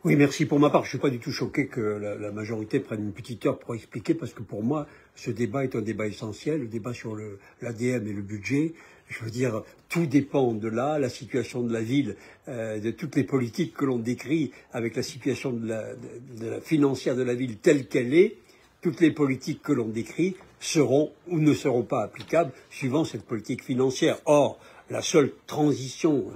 Oui, merci. Pour ma part, je ne suis pas du tout choqué que la majorité prenne une petite heure pour expliquer, parce que pour moi, ce débat est un débat essentiel, le débat sur l'ADM et le budget. Je veux dire, tout dépend de là, la situation de la ville, de toutes les politiques que l'on décrit avec la situation de la financière de la ville telle qu'elle est. Toutes les politiques que l'on décrit seront ou ne seront pas applicables suivant cette politique financière. Or, la seule transition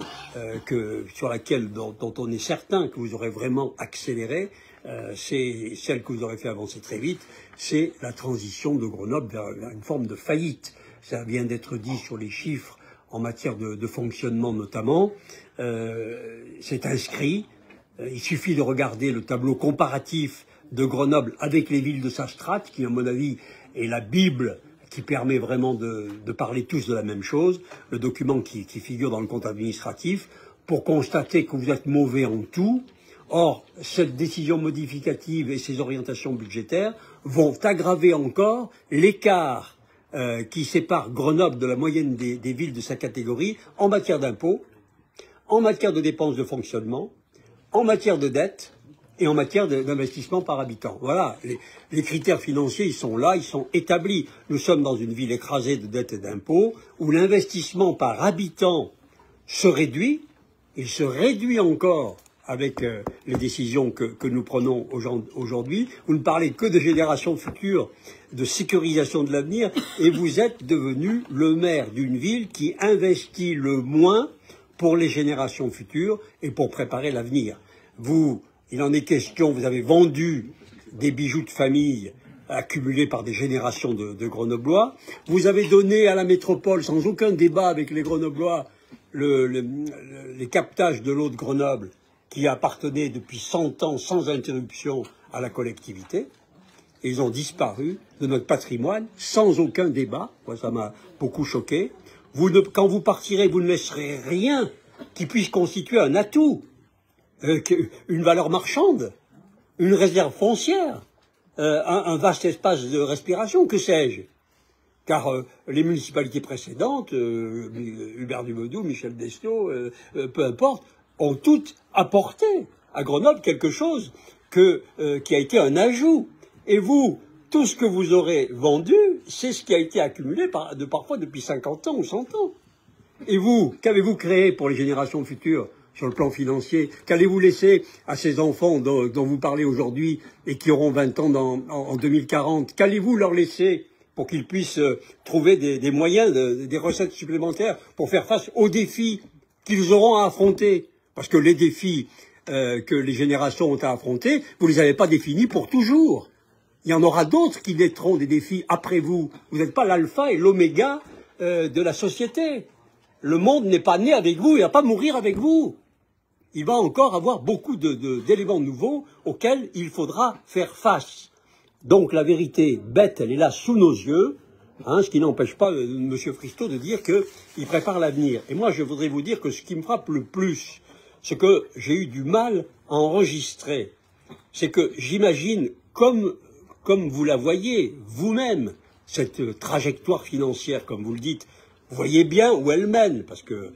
sur laquelle, dont on est certain que vous aurez vraiment accéléré, c'est celle que vous aurez fait avancer très vite, c'est la transition de Grenoble vers une forme de faillite. Ça vient d'être dit sur les chiffres en matière de fonctionnement notamment. C'est inscrit. Il suffit de regarder le tableau comparatif de Grenoble avec les villes de sa strate, qui à mon avis est la Bible qui permet vraiment de parler tous de la même chose, le document qui figure dans le compte administratif, pour constater que vous êtes mauvais en tout. Or, cette décision modificative et ces orientations budgétaires vont aggraver encore l'écart qui sépare Grenoble de la moyenne des villes de sa catégorie en matière d'impôts, en matière de dépenses de fonctionnement, en matière de dette et en matière d'investissement par habitant. Voilà, les critères financiers, ils sont là, ils sont établis. Nous sommes dans une ville écrasée de dettes et d'impôts, où l'investissement par habitant se réduit, il se réduit encore avec les décisions que nous prenons aujourd'hui. Vous ne parlez que de générations futures, de sécurisation de l'avenir, et vous êtes devenu le maire d'une ville qui investit le moins pour les générations futures et pour préparer l'avenir. Il en est question, vous avez vendu des bijoux de famille accumulés par des générations de Grenoblois. Vous avez donné à la métropole, sans aucun débat avec les Grenoblois, les captages de l'eau de Grenoble qui appartenaient depuis 100 ans sans interruption à la collectivité. Et ils ont disparu de notre patrimoine sans aucun débat. Moi, ça m'a beaucoup choqué. Quand vous partirez, vous ne laisserez rien qui puisse constituer un atout, une valeur marchande, une réserve foncière, un vaste espace de respiration, que sais-je. Car les municipalités précédentes, Hubert Dumedoux, Michel Destaut, peu importe, ont toutes apporté à Grenoble quelque chose qui a été un ajout. Et vous, tout ce que vous aurez vendu, c'est ce qui a été accumulé parfois depuis 50 ans ou 100 ans. Et vous, qu'avez-vous créé pour les générations futures sur le plan financier? Qu'allez-vous laisser à ces enfants dont vous parlez aujourd'hui et qui auront 20 ans en 2040? Qu'allez-vous leur laisser pour qu'ils puissent trouver des moyens, des recettes supplémentaires pour faire face aux défis qu'ils auront à affronter? Parce que les défis que les générations ont à affronter, vous ne les avez pas définis pour toujours. Il y en aura d'autres qui naîtront des défis après vous. Vous n'êtes pas l'alpha et l'oméga de la société. Le monde n'est pas né avec vous, il ne va pas mourir avec vous. Il va encore avoir beaucoup d'éléments nouveaux auxquels il faudra faire face. Donc la vérité bête, elle est là sous nos yeux, ce qui n'empêche pas M. Fristo de dire qu'il prépare l'avenir. Et moi, je voudrais vous dire que ce qui me frappe le plus, ce que j'ai eu du mal à enregistrer, c'est que j'imagine, comme vous la voyez vous-même, cette trajectoire financière, comme vous le dites, vous voyez bien où elle mène, parce que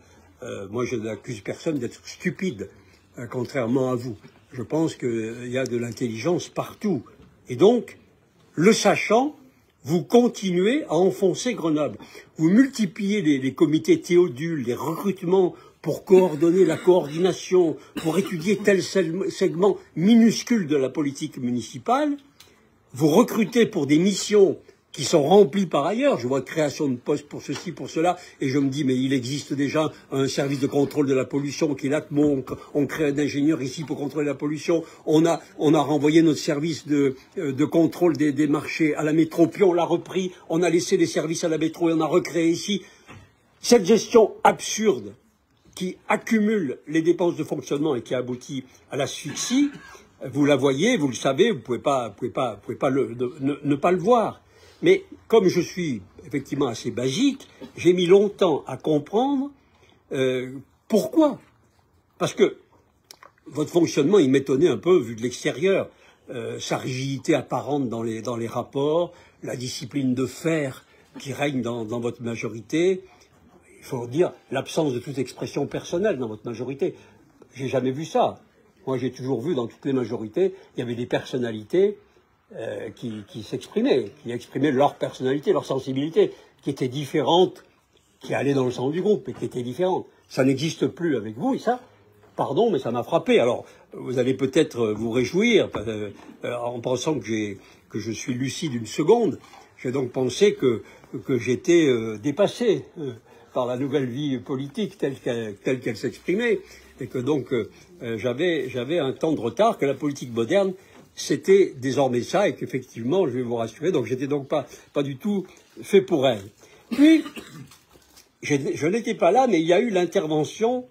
moi je n'accuse personne d'être stupide, contrairement à vous. Je pense qu'il y a de l'intelligence partout. Et donc, le sachant, vous continuez à enfoncer Grenoble. Vous multipliez les comités Théodule, les recrutements pour coordonner la coordination, pour étudier tel segment minuscule de la politique municipale. Vous recrutez pour des missions qui sont remplies par ailleurs. Je vois création de postes pour ceci, pour cela, et je me dis, mais il existe déjà un service de contrôle de la pollution qui est là, on crée un ingénieur ici pour contrôler la pollution. On a renvoyé notre service de contrôle des marchés à la métro, puis on l'a repris, on a laissé les services à la métro et on a recréé ici. Cette gestion absurde qui accumule les dépenses de fonctionnement et qui aboutit à l'asphyxie, vous la voyez, vous le savez, vous pouvez pas ne pas le voir. Mais comme je suis effectivement assez basique, j'ai mis longtemps à comprendre pourquoi. Parce que votre fonctionnement, il m'étonnait un peu vu de l'extérieur. Sa rigidité apparente dans les rapports, la discipline de fer qui règne dans votre majorité. Il faut dire l'absence de toute expression personnelle dans votre majorité. J'ai jamais vu ça. Moi, j'ai toujours vu dans toutes les majorités, il y avait des personnalités qui s'exprimaient, qui exprimaient leur personnalité, leur sensibilité, qui étaient différentes, qui allaient dans le sens du groupe, mais qui étaient différentes. Ça n'existe plus avec vous, et ça, pardon, mais ça m'a frappé. Alors, vous allez peut-être vous réjouir en pensant que je suis lucide une seconde. J'ai donc pensé que j'étais dépassé par la nouvelle vie politique telle qu'elle s'exprimait, et que donc j'avais un temps de retard, que la politique moderne, c'était désormais ça, et qu'effectivement, je vais vous rassurer, donc j'étais donc pas du tout fait pour elle. Puis, je n'étais pas là, mais il y a eu l'intervention,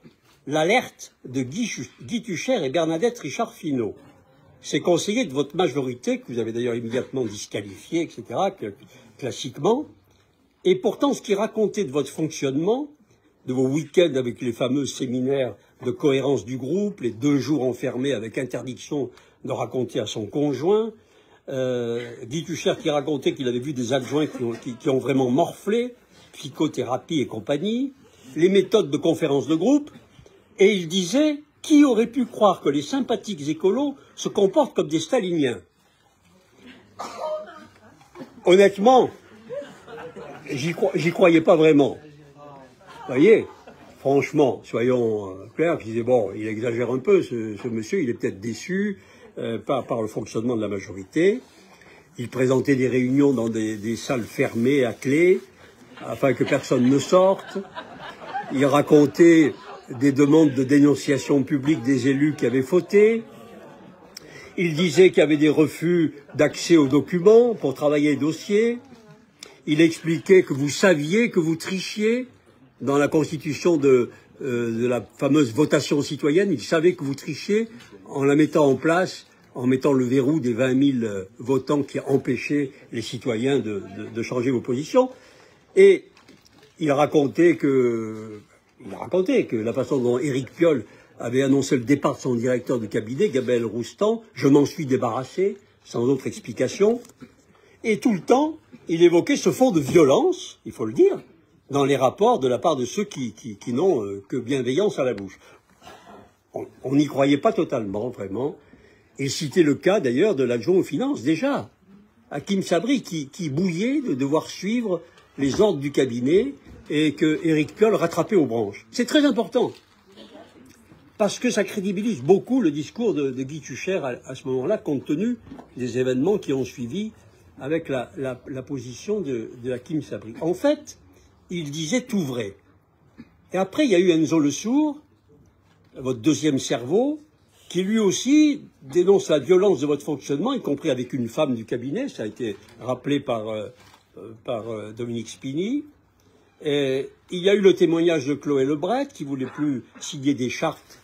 l'alerte de Guy Tuchère et Bernadette Richard-Finot. Ces conseillers de votre majorité, que vous avez d'ailleurs immédiatement disqualifiés, etc., classiquement, et pourtant ce qu'ils racontaient de votre fonctionnement, de vos week-ends avec les fameux séminaires de cohérence du groupe, les 2 jours enfermés avec interdiction de raconter à son conjoint, Guy Tuchère qui racontait qu'il avait vu des adjoints qui ont vraiment morflé, psychothérapie et compagnie, les méthodes de conférence de groupe, et il disait « Qui aurait pu croire que les sympathiques écolos se comportent comme des staliniens ?» Honnêtement, j'y croyais pas vraiment. Vous voyez, franchement, soyons clairs, je disais, bon, il exagère un peu, ce monsieur, il est peut-être déçu par le fonctionnement de la majorité. Il présentait des réunions dans des salles fermées à clé, afin que personne ne sorte. Il racontait des demandes de dénonciation publique des élus qui avaient fauté. Il disait qu'il y avait des refus d'accès aux documents pour travailler les dossiers. Il expliquait que vous saviez que vous trichiez dans la constitution de la fameuse votation citoyenne. Il savait que vous trichiez en la mettant en place, en mettant le verrou des 20 000 votants qui empêchaient les citoyens de changer vos positions. Et il racontait que la façon dont Éric Piolle avait annoncé le départ de son directeur de cabinet, Gabriel Roustan, je m'en suis débarrassé, sans autre explication. Et tout le temps, il évoquait ce fond de violence, il faut le dire, dans les rapports de la part de ceux qui n'ont que bienveillance à la bouche. On n'y croyait pas totalement, vraiment. Et citait le cas, d'ailleurs, de l'adjoint aux finances, déjà. Hakim Sabri, qui bouillait de devoir suivre les ordres du cabinet et que Éric Piolle rattrapait aux branches. C'est très important, parce que ça crédibilise beaucoup le discours de Guy Tuchère à ce moment-là, compte tenu des événements qui ont suivi avec la position de Hakim Sabri. En fait, il disait tout vrai. Et après, il y a eu Enzo Le Sourd, votre deuxième cerveau, qui lui aussi dénonce la violence de votre fonctionnement, y compris avec une femme du cabinet, ça a été rappelé par Dominique Spini. Et il y a eu le témoignage de Chloé Lebret, qui ne voulait plus signer des chartes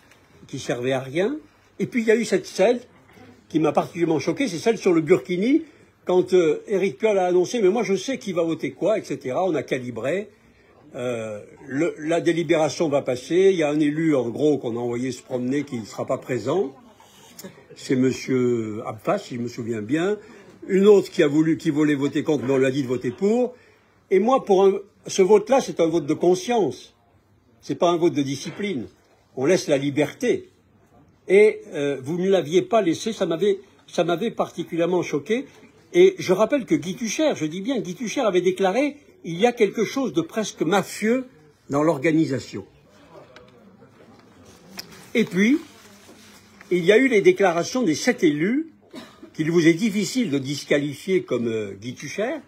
qui servaient à rien. Et puis il y a eu cette scène qui m'a particulièrement choqué, c'est celle sur le Burkini, quand Éric Piolle a annoncé « mais moi je sais qui va voter quoi », etc. On a calibré. La délibération va passer. Il y a un élu, en gros, qu'on a envoyé se promener qui ne sera pas présent. C'est monsieur Abfas, si je me souviens bien. Une autre qui voulait voter contre, mais on lui a dit de voter pour. Et moi, ce vote-là, c'est un vote de conscience. C'est pas un vote de discipline. On laisse la liberté. Et vous ne l'aviez pas laissé, ça m'avait particulièrement choqué. Et je rappelle que Guy Tuchère, je dis bien, Guy Tuchère avait déclaré « il y a quelque chose de presque mafieux dans l'organisation ». Et puis, il y a eu les déclarations des 7 élus qu'il vous est difficile de disqualifier comme Guy Tuchère,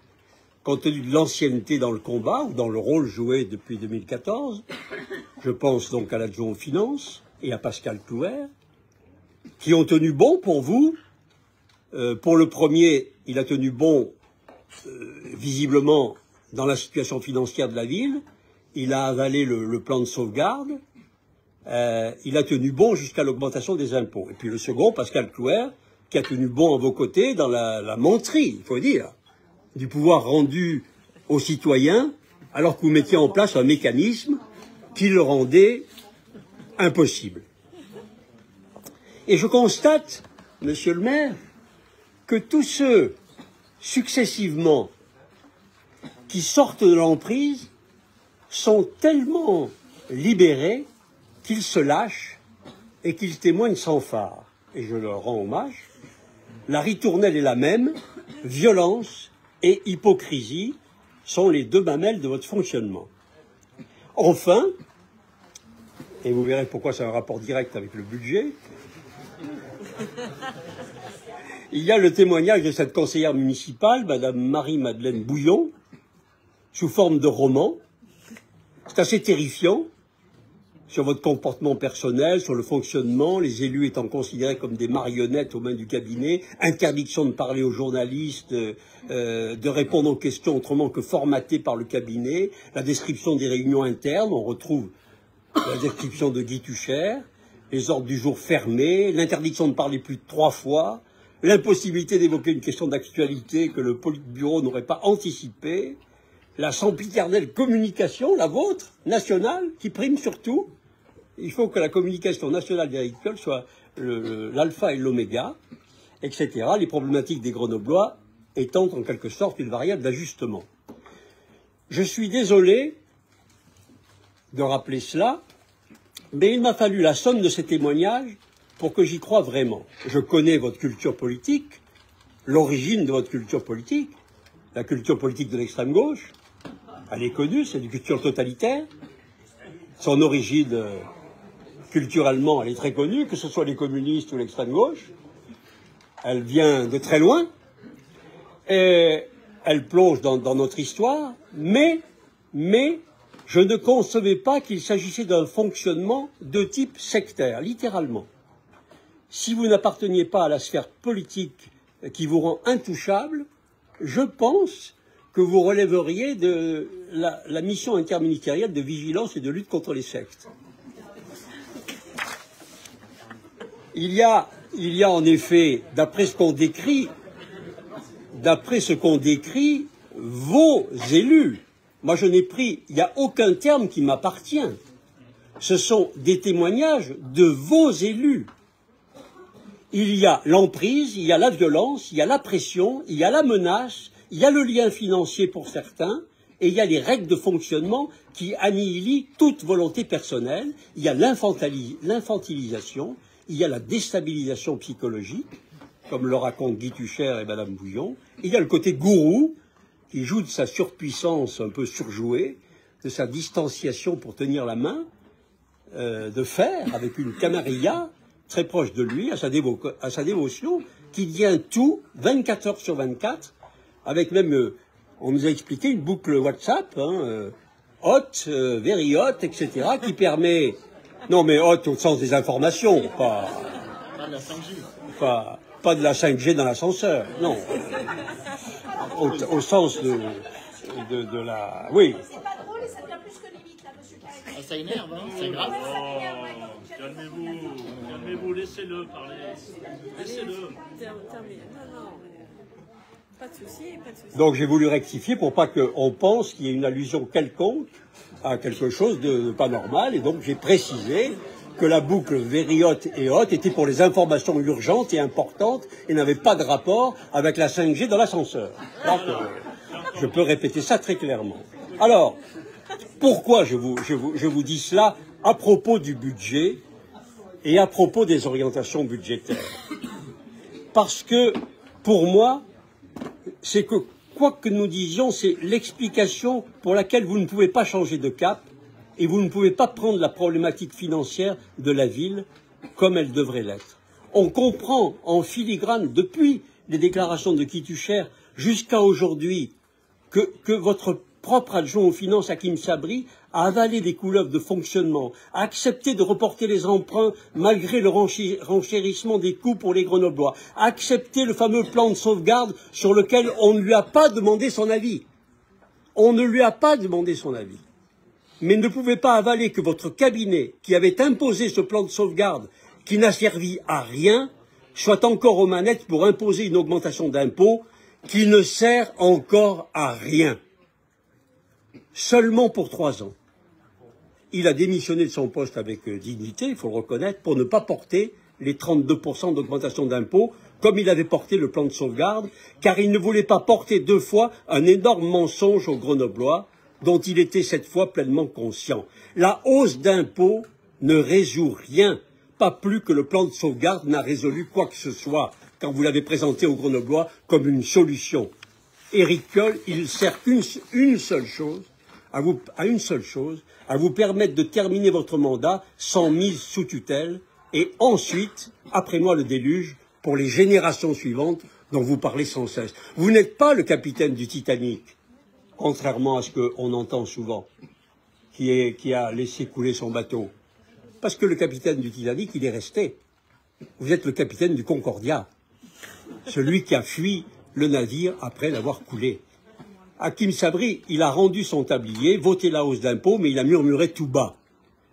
compte tenu de l'ancienneté dans le combat ou dans le rôle joué depuis 2014. Je pense donc à l'adjoint aux finances et à Pascal Clouer, qui ont tenu bon pour vous. Pour le premier, il a tenu bon visiblement dans la situation financière de la ville. Il a avalé le plan de sauvegarde. Il a tenu bon jusqu'à l'augmentation des impôts. Et puis le second, Pascal Clouer, qui a tenu bon à vos côtés dans la menterie, il faut dire, du pouvoir rendu aux citoyens, alors que vous mettiez en place un mécanisme qui le rendait impossible. Et je constate, monsieur le maire, que tous ceux, successivement, qui sortent de l'emprise, sont tellement libérés qu'ils se lâchent et qu'ils témoignent sans phare. Et je leur rends hommage. La ritournelle est la même, violence et hypocrisie sont les deux mamelles de votre fonctionnement. Enfin, et vous verrez pourquoi c'est un rapport direct avec le budget, il y a le témoignage de cette conseillère municipale, Madame Marie-Madeleine Bouillon, sous forme de roman. C'est assez terrifiant sur votre comportement personnel, sur le fonctionnement, les élus étant considérés comme des marionnettes aux mains du cabinet, interdiction de parler aux journalistes, de répondre aux questions autrement que formatées par le cabinet, la description des réunions internes, on retrouve la description de Guy Tucher, les ordres du jour fermés, l'interdiction de parler plus de 3 fois, l'impossibilité d'évoquer une question d'actualité que le Politburo n'aurait pas anticipée, la sempiternelle communication, la vôtre, nationale, qui prime surtout. Il faut que la communication nationale des agricoles soit l'alpha et l'oméga, etc. Les problématiques des Grenoblois étant en quelque sorte une variable d'ajustement. Je suis désolé de rappeler cela, mais il m'a fallu la somme de ces témoignages pour que j'y croie vraiment. Je connais votre culture politique, l'origine de votre culture politique, la culture politique de l'extrême gauche. Elle est connue, c'est une culture totalitaire. Son origine, culturellement, elle est très connue, que ce soit les communistes ou l'extrême gauche. Elle vient de très loin, et elle plonge dans notre histoire, mais je ne concevais pas qu'il s'agissait d'un fonctionnement de type sectaire, littéralement. Si vous n'apparteniez pas à la sphère politique qui vous rend intouchable, je pense que vous relèveriez de la mission interministérielle de vigilance et de lutte contre les sectes. Il y a en effet, d'après ce qu'on décrit, vos élus. Moi, je n'ai pris, il n'y a aucun terme qui m'appartient. Ce sont des témoignages de vos élus. Il y a l'emprise, il y a la violence, il y a la pression, il y a la menace, il y a le lien financier pour certains, et il y a les règles de fonctionnement qui annihilent toute volonté personnelle. Il y a l'infantilisation, il y a la déstabilisation psychologique, comme le racontent Guy Tucher et Madame Bouillon. Il y a le côté gourou, qui joue de sa surpuissance un peu surjouée, de sa distanciation pour tenir la main, de fer, avec une camarilla très proche de lui, à sa dévotion, qui tient tout, 24 heures sur 24, avec même, on nous a expliqué, une boucle WhatsApp, hot, very hot, etc., qui permet, non mais hot au sens des informations, pas de la 5G. Pas de la 5G dans l'ascenseur, non. Au sens de la... Oui. C'est pas drôle et ça devient plus que limite, là, monsieur Carré. Ah, ça énerve, hein, c'est grave. Calmez-vous, laissez-le parler. Laissez-le. Pas de souci, pas de souci. Donc j'ai voulu rectifier pour pas qu'on pense qu'il y ait une allusion quelconque à quelque chose de pas normal, et donc j'ai précisé que la boucle very hot et hot était pour les informations urgentes et importantes et n'avait pas de rapport avec la 5G dans l'ascenseur. Je peux répéter ça très clairement. Alors, pourquoi je vous dis cela à propos du budget et à propos des orientations budgétaires? Parce que, pour moi, c'est que, quoi que nous disions, c'est l'explication pour laquelle vous ne pouvez pas changer de cap et vous ne pouvez pas prendre la problématique financière de la ville comme elle devrait l'être. On comprend en filigrane, depuis les déclarations de Guy Tucher jusqu'à aujourd'hui, que votre propre adjoint aux finances, Hakim Sabri, a avalé des couleuvres de fonctionnement, a accepté de reporter les emprunts malgré le renchérissement des coûts pour les Grenoblois, a accepté le fameux plan de sauvegarde sur lequel on ne lui a pas demandé son avis. On ne lui a pas demandé son avis. Mais ne pouvait pas avaler que votre cabinet, qui avait imposé ce plan de sauvegarde, qui n'a servi à rien, soit encore aux manettes pour imposer une augmentation d'impôts qui ne sert encore à rien. Seulement pour 3 ans. Il a démissionné de son poste avec dignité, il faut le reconnaître, pour ne pas porter les 32% d'augmentation d'impôts, comme il avait porté le plan de sauvegarde, car il ne voulait pas porter 2 fois un énorme mensonge aux Grenoblois, dont il était cette fois pleinement conscient. La hausse d'impôts ne résout rien, pas plus que le plan de sauvegarde n'a résolu quoi que ce soit quand vous l'avez présenté aux Grenoblois comme une solution. Éric Piolle, il sert une seule chose, à vous permettre de terminer votre mandat sans mise sous tutelle, et ensuite, après moi le déluge, pour les générations suivantes dont vous parlez sans cesse. Vous n'êtes pas le capitaine du Titanic, contrairement à ce qu'on entend souvent, qui a laissé couler son bateau. Parce que le capitaine du Titanic, il est resté. Vous êtes le capitaine du Concordia, celui qui a fui le navire après l'avoir coulé. Hakim Sabri, il a rendu son tablier, voté la hausse d'impôts, mais il a murmuré tout bas.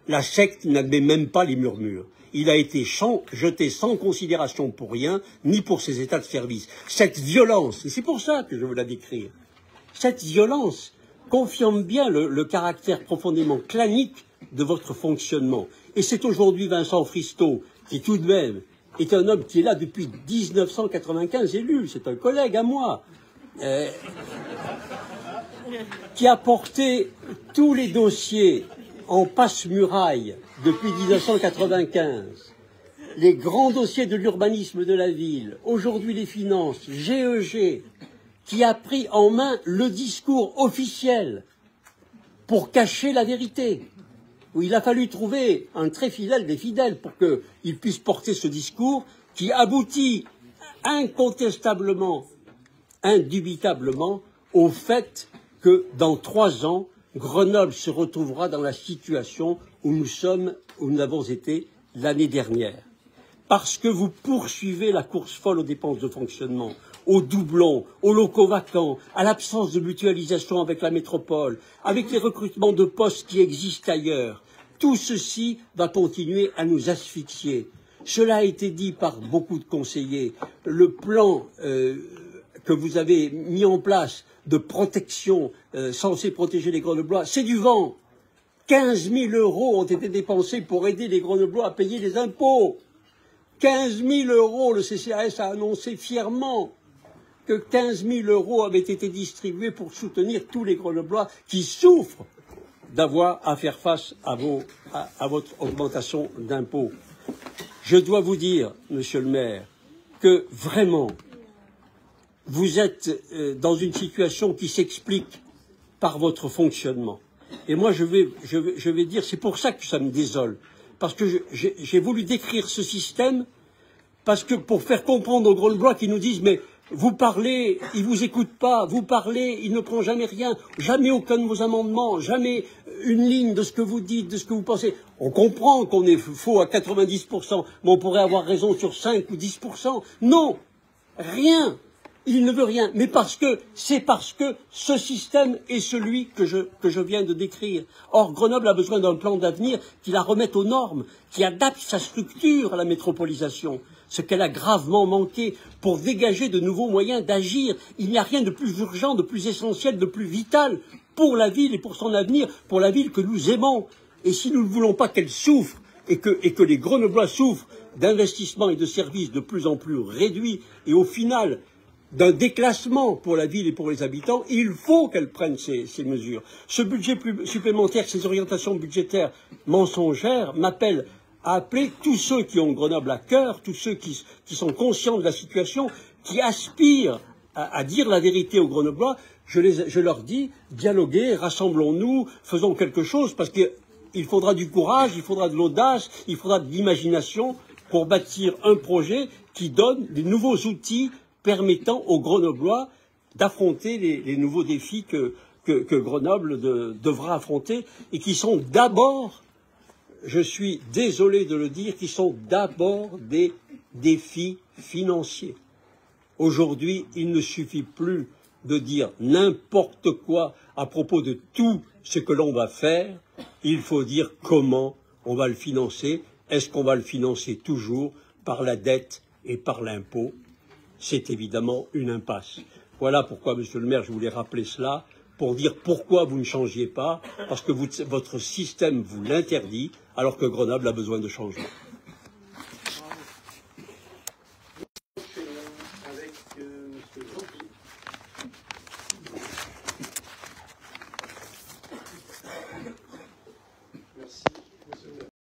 La secte n'admet même pas les murmures. Il a été jeté sans considération pour rien, ni pour ses états de service. Cette violence, et c'est pour ça que je veux la décrire, cette violence confirme bien le caractère profondément clanique de votre fonctionnement. Et c'est aujourd'hui Vincent Fristo, qui tout de même est un homme qui est là depuis 1995 élu, c'est un collègue à moi, qui a porté tous les dossiers en passe-muraille depuis 1995, les grands dossiers de l'urbanisme de la ville, aujourd'hui les finances, GEG, qui a pris en main le discours officiel pour cacher la vérité, où il a fallu trouver un très fidèle des fidèles pour qu'il puisse porter ce discours qui aboutit incontestablement, indubitablement, au fait que dans 3 ans, Grenoble se retrouvera dans la situation où nous avons été l'année dernière. Parce que vous poursuivez la course folle aux dépenses de fonctionnement, aux doublons, aux locaux vacants, à l'absence de mutualisation avec la métropole, avec les recrutements de postes qui existent ailleurs. Tout ceci va continuer à nous asphyxier. Cela a été dit par beaucoup de conseillers. Le plan que vous avez mis en place de protection censé protéger les Grenoblois, c'est du vent. 15 000 € ont été dépensés pour aider les Grenoblois à payer les impôts. 15 000 €, le CCAS a annoncé fièrement que 15 000 € avaient été distribués pour soutenir tous les Grenoblois qui souffrent d'avoir à faire face à votre augmentation d'impôts. Je dois vous dire, monsieur le maire, que vraiment, vous êtes dans une situation qui s'explique par votre fonctionnement. Et moi, je vais dire, c'est pour ça que ça me désole. Parce que j'ai voulu décrire ce système, parce que pour faire comprendre aux Grenoblois qui nous disent, mais vous parlez, ils vous écoutent pas, vous parlez, il ne prend jamais rien, jamais aucun de vos amendements, jamais une ligne de ce que vous dites, de ce que vous pensez. On comprend qu'on est faux à 90%, mais on pourrait avoir raison sur 5 ou 10%. Non, rien. Il ne veut rien, mais c'est parce que ce système est celui que je viens de décrire. Or, Grenoble a besoin d'un plan d'avenir qui la remette aux normes, qui adapte sa structure à la métropolisation, ce qu'elle a gravement manqué pour dégager de nouveaux moyens d'agir. Il n'y a rien de plus urgent, de plus essentiel, de plus vital pour la ville et pour son avenir, pour la ville que nous aimons. Et si nous ne voulons pas qu'elle souffre et que les Grenoblois souffrent d'investissements et de services de plus en plus réduits et au final d'un déclassement pour la ville et pour les habitants, il faut qu'elle prenne ces mesures. Ce budget supplémentaire, ces orientations budgétaires mensongères m'appellent à appeler tous ceux qui ont Grenoble à cœur, tous ceux qui sont conscients de la situation, qui aspirent à dire la vérité aux Grenoblois. Je leur dis, dialoguez, rassemblons-nous, faisons quelque chose, parce qu'il faudra du courage, il faudra de l'audace, il faudra de l'imagination pour bâtir un projet qui donne des nouveaux outils permettant aux Grenoblois d'affronter les nouveaux défis que Grenoble devra affronter et qui sont d'abord, je suis désolé de le dire, qui sont d'abord des défis financiers. Aujourd'hui, il ne suffit plus de dire n'importe quoi à propos de tout ce que l'on va faire. Il faut dire comment on va le financer. Est-ce qu'on va le financer toujours par la dette et par l'impôt? C'est évidemment une impasse. Voilà pourquoi, monsieur le maire, je voulais rappeler cela, pour dire pourquoi vous ne changiez pas, parce que votre système vous l'interdit, alors que Grenoble a besoin de changement.